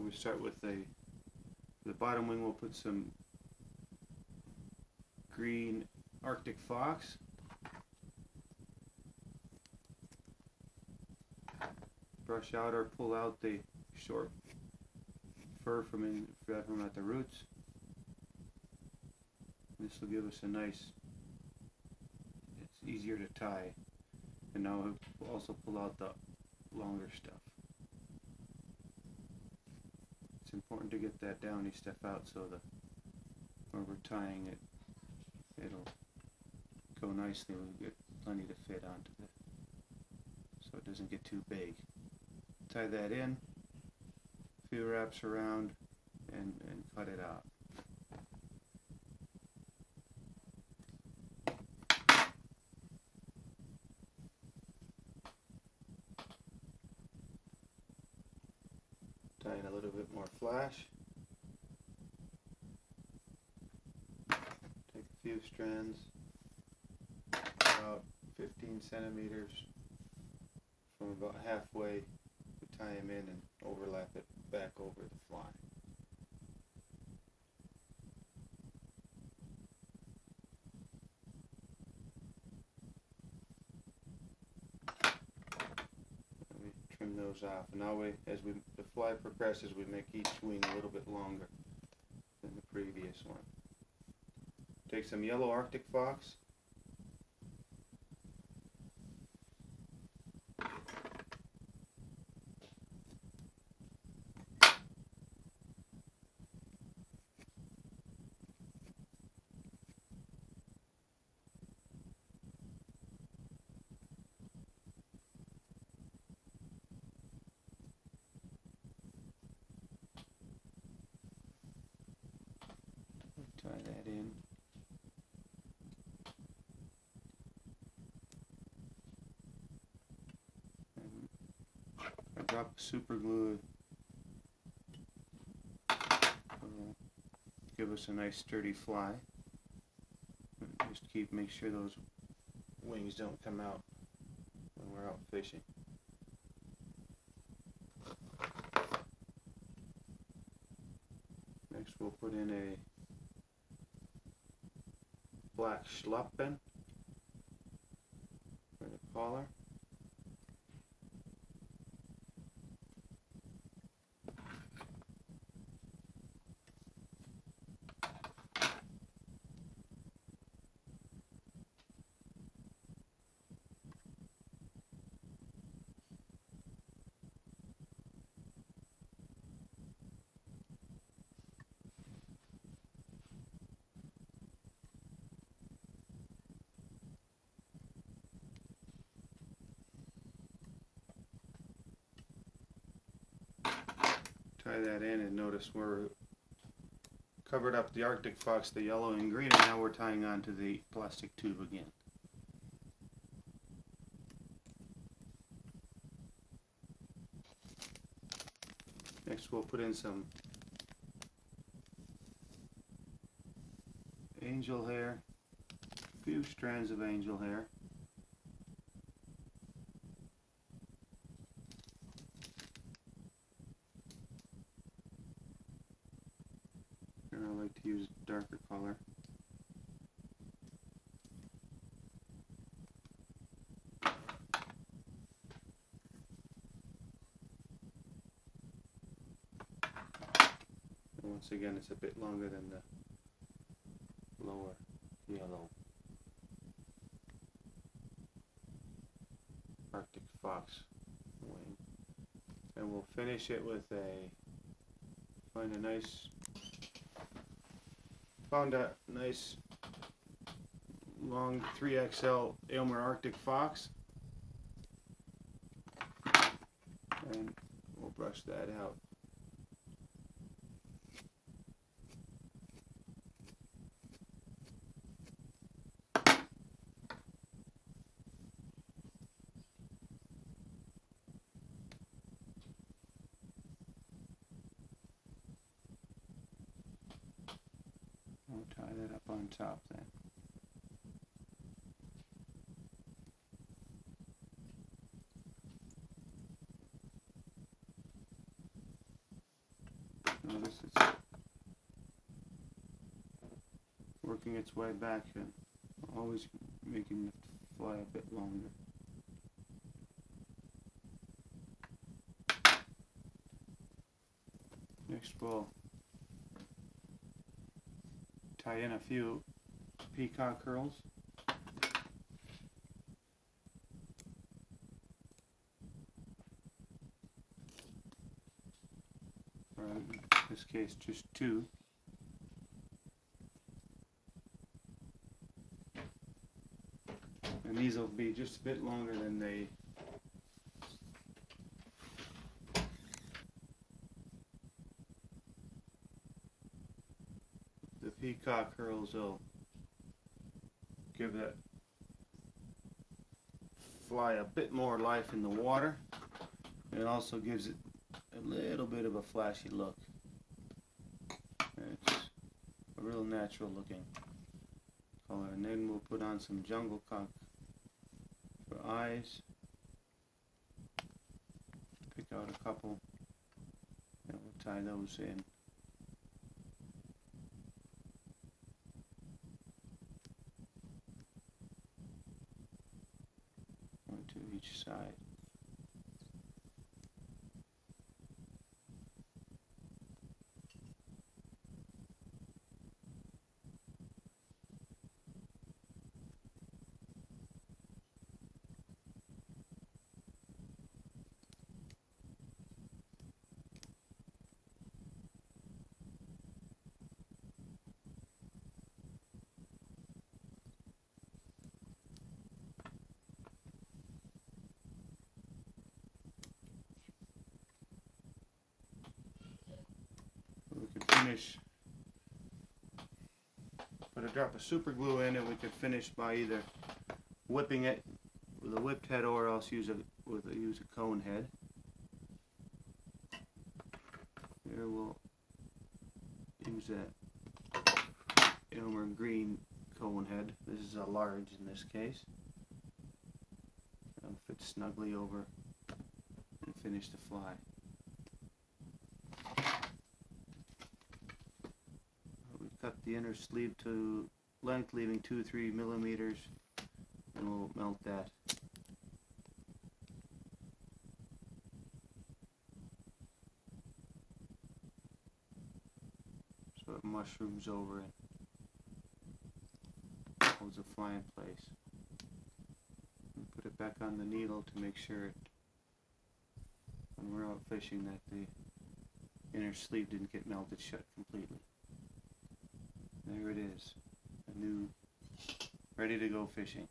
we start with the bottom wing. We'll put some green Arctic fox. Brush out or pull out the short fur from at the roots. This will give us a nice, it's easier to tie. And now we'll also pull out the longer stuff. It's important to get that downy stuff out so that when we're tying it, it'll go nicely. We'll get plenty to fit onto it, so it doesn't get too big. Tie that in, a few wraps around, and cut it out. Tie in a little bit more flash. Take a few strands, about 15 centimeters from about halfway. We tie them in and overlap it back over the fly. Trim those off, and now as the fly progresses, we make each wing a little bit longer than the previous one. Take some yellow Arctic fox, tie that in. And I drop super glue. Give us a nice sturdy fly. Just make sure those wings don't come out when we're out fishing. Next we'll put in a black schlappen for the collar. Tie that in, and notice we're covered up the Arctic fox, the yellow and green, and now we're tying onto the plastic tube again. Next we'll put in some angel hair, a few strands of angel hair. I like to use darker color. And once again, it's a bit longer than the lower yellow Arctic fox wing. And we'll finish it with found a nice long 3XL Eumer Arctic fox, and we'll brush that out. We'll tie that up on top then. Notice it's working its way back and always making it fly a bit longer. Next we'll tie in a few peacock curls. Or in this case just 2. And these will be just a bit longer than the peacock curls will give that fly a bit more life in the water. It also gives it a little bit of a flashy look. It's a real natural looking color. And then we'll put on some jungle cock for eyes. Pick out a couple and we'll tie those in. One to each side. We could finish, put a drop of super glue in, and we could finish by either whipping it with a whipped head or else use a cone head. Here we'll use that Eumer green cone head. This is a large in this case. It'll fit snugly over and finish the fly. Cut the inner sleeve to length, leaving 2-3 millimeters, and we'll melt that. So it mushrooms over it, holds the fly in place. And put it back on the needle to make sure when we're out fishing that the inner sleeve didn't get melted shut completely. There it is, a new, ready to go fishing.